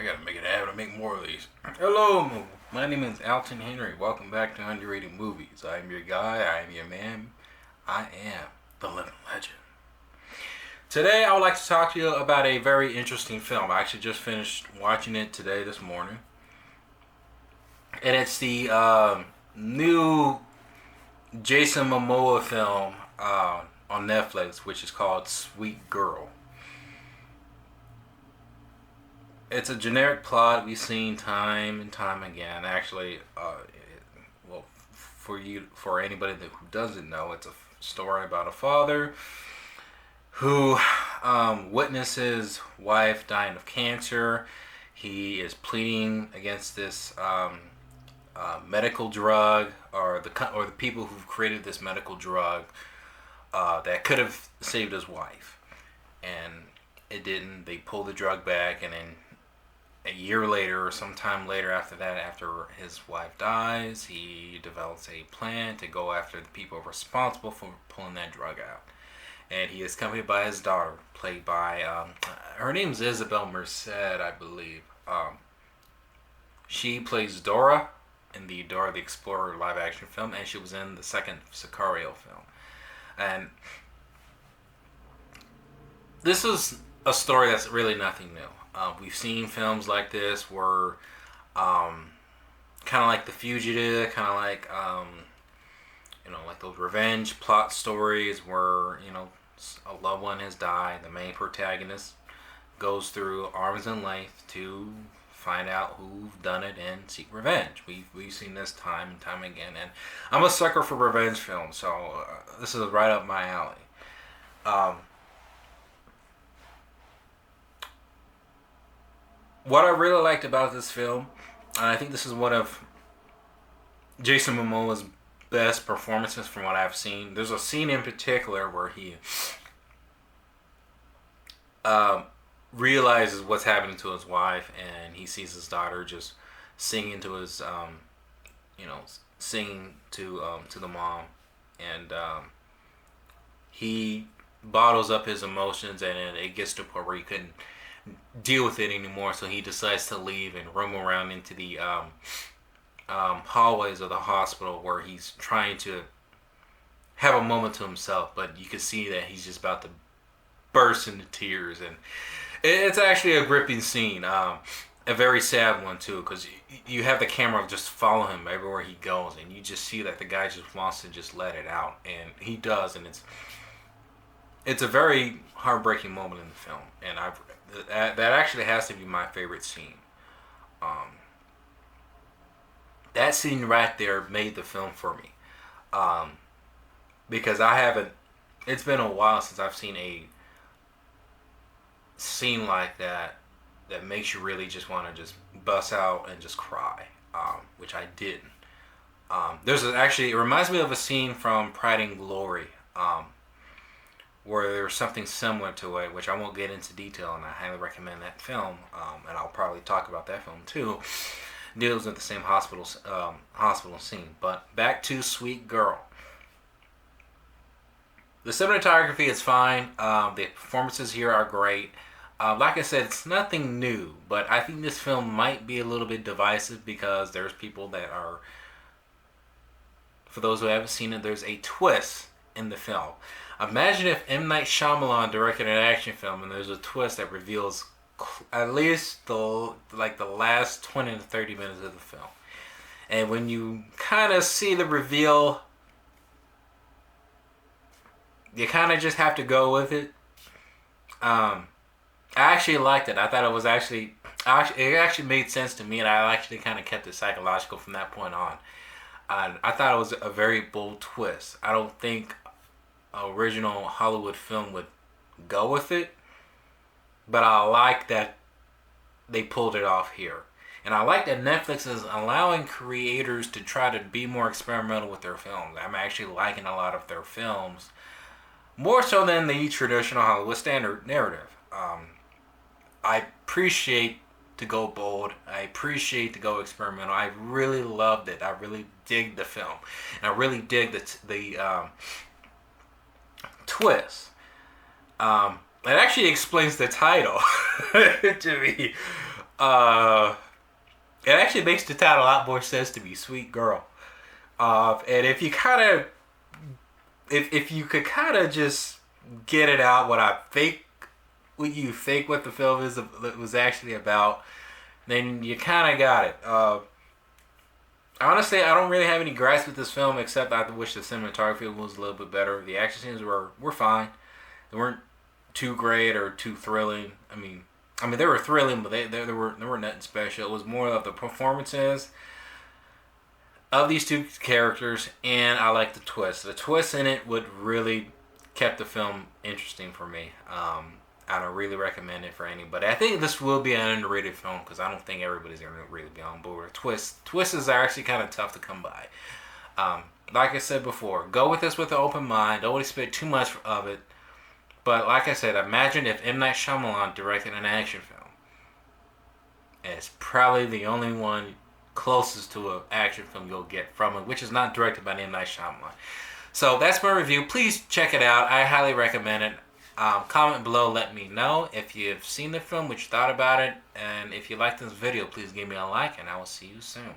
I gotta make it happen to make more of these. Hello, my name is Alton Henry. Welcome back to Underrated Movies. I am your guy. I am your man. I am the living legend. Today, I would like to talk to you about a very interesting film. I actually just finished watching it this morning. And it's the new Jason Mamoa film on Netflix, which is called Sweet Girl. It's a generic plot we've seen time and time again. Actually, for anybody who doesn't know, it's a story about a father who witnesses his wife dying of cancer. He is pleading against this medical drug, or the people who've created this medical drug that could have saved his wife, and it didn't. They pulled the drug back, and then a year later, or sometime later after that, after his wife dies, he develops a plan to go after the people responsible for pulling that drug out. And he is accompanied by his daughter, played by, her name's Isabela Moner, I believe. She plays Dora in the Dora the Explorer live action film, and she was in the second Sicario film. And this is a story that's really nothing new. We've seen films like this where, kind of like The Fugitive, kind of like, like those revenge plot stories where, a loved one has died. The main protagonist goes through arms and length to find out who's done it and seek revenge. We've seen this time and time again, and I'm a sucker for revenge films, so this is right up my alley. What I really liked about this film, and I think this is one of Jason Momoa's best performances from what I've seen. There's a scene in particular where he realizes what's happening to his wife, and he sees his daughter just singing to his, singing to the mom, and he bottles up his emotions, and it gets to a point where he couldn't deal with it anymore, so he decides to leave and roam around into the hallways of the hospital, where he's trying to have a moment to himself, but you can see that he's just about to burst into tears, and it's actually a gripping scene, a very sad one too, because you have the camera just follow him everywhere he goes, and you just see that the guy just wants to just let it out, and he does, and it's a very heartbreaking moment in the film, and that actually has to be my favorite scene. That scene right there made the film for me, because it's been a while since I've seen a scene like that makes you really just want to just bust out and just cry, which I didn't. It reminds me of a scene from Pride and Glory, where there's something similar to it, which I won't get into detail, and I highly recommend that film, and I'll probably talk about that film too. Deals with the same hospital scene. But back to Sweet Girl. The cinematography is fine. The performances here are great. Like I said, it's nothing new, but I think this film might be a little bit divisive, because there's people that are, for those who haven't seen it, there's a twist in the film. Imagine if M. Night Shyamalan directed an action film and there's a twist that reveals at least the last 20 to 30 minutes of the film. And when you kind of see the reveal, you kind of just have to go with it. I actually liked it. I thought it was it actually made sense to me, and I actually kind of kept it psychological from that point on. I thought it was a very bold twist. I don't think original Hollywood film would go with it, but I like that they pulled it off here, and I like that Netflix is allowing creators to try to be more experimental with their films. I'm actually liking a lot of their films, more so than the traditional Hollywood standard narrative. I appreciate to go bold. I appreciate to go experimental. I really loved it. I really dig the film, and I really dig the twist. It actually explains the title to me. Uh, it actually makes the title a lot more sense to me, Sweet Girl. And if you kind of, if you could kind of just get it out, what you think what the film was actually about, then you kind of got it. Honestly, I don't really have any gripes with this film except I wish the cinematography was a little bit better. The action scenes were fine. They weren't too great or too thrilling. I mean they were thrilling, but they were nothing special. It was more of the performances of these two characters, and I like the twist. The twist in it would really kept the film interesting for me. I don't really recommend it for anybody. I think this will be an underrated film because I don't think everybody's gonna really be on board. Twists are actually kind of tough to come by. Like I said before, go with this with an open mind. Don't expect too much of it. But like I said, imagine if M. Night Shyamalan directed an action film. And it's probably the only one closest to an action film you'll get from it, which is not directed by M. Night Shyamalan. So that's my review. Please check it out. I highly recommend it. Comment below, let me know if you've seen the film, what you thought about it, and if you liked this video, please give me a like, and I will see you soon.